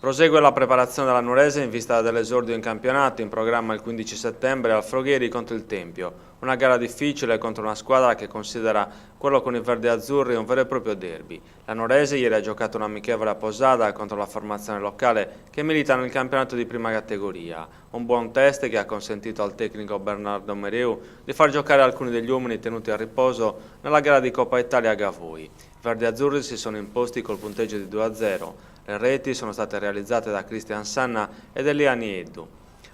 Prosegue la preparazione della Nuorese in vista dell'esordio in campionato in programma il 15 settembre al Froghieri contro il Tempio. Una gara difficile contro una squadra che considera quello con i verdi-azzurri un vero e proprio derby. La Nuorese ieri ha giocato un amichevole a Posada contro la formazione locale che milita nel campionato di prima categoria. Un buon test che ha consentito al tecnico Bernardo Mereu di far giocare alcuni degli uomini tenuti a riposo nella gara di Coppa Italia a Gavoi. I verdi-azzurri si sono imposti col punteggio di 2-0. Le reti sono state realizzate da Cristian Sanna ed Eliani Eddu.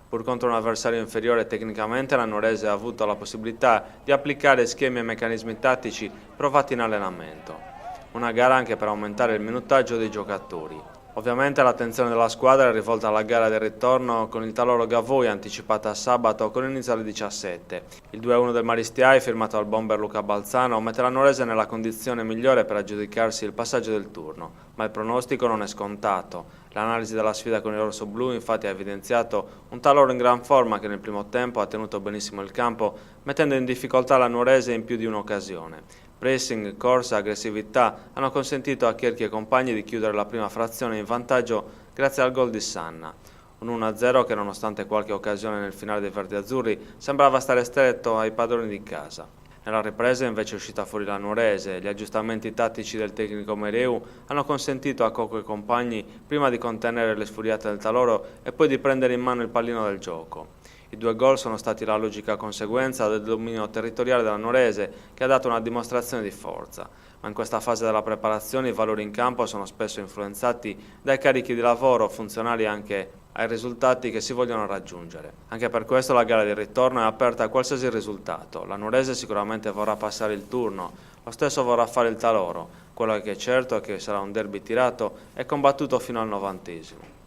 Pur contro un avversario inferiore tecnicamente, la Nuorese ha avuto la possibilità di applicare schemi e meccanismi tattici provati in allenamento. Una gara anche per aumentare il minutaggio dei giocatori. Ovviamente l'attenzione della squadra è rivolta alla gara del ritorno con il Taloro Gavoi anticipata a sabato con inizio alle 17. Il 2-1 del Maristiai firmato dal bomber Luca Balzano mette la Nuorese nella condizione migliore per aggiudicarsi il passaggio del turno, ma il pronostico non è scontato. L'analisi della sfida con il rossoblu infatti ha evidenziato un Taloro in gran forma che nel primo tempo ha tenuto benissimo il campo, mettendo in difficoltà la Nuorese in più di un'occasione. Pressing, corsa e aggressività hanno consentito a Cherchi e compagni di chiudere la prima frazione in vantaggio grazie al gol di Sanna. Un 1-0 che nonostante qualche occasione nel finale dei verdi-azzurri sembrava stare stretto ai padroni di casa. Nella ripresa invece è uscita fuori la Nuorese. Gli aggiustamenti tattici del tecnico Mereu hanno consentito a Cocco e compagni prima di contenere le sfuriate del Taloro e poi di prendere in mano il pallino del gioco. I 2 gol sono stati la logica conseguenza del dominio territoriale della Nuorese che ha dato una dimostrazione di forza, ma in questa fase della preparazione i valori in campo sono spesso influenzati dai carichi di lavoro funzionali anche ai risultati che si vogliono raggiungere. Anche per questo la gara di ritorno è aperta a qualsiasi risultato. La Nuorese sicuramente vorrà passare il turno, lo stesso vorrà fare il Taloro. Quello che è certo è che sarà un derby tirato e combattuto fino al 90°.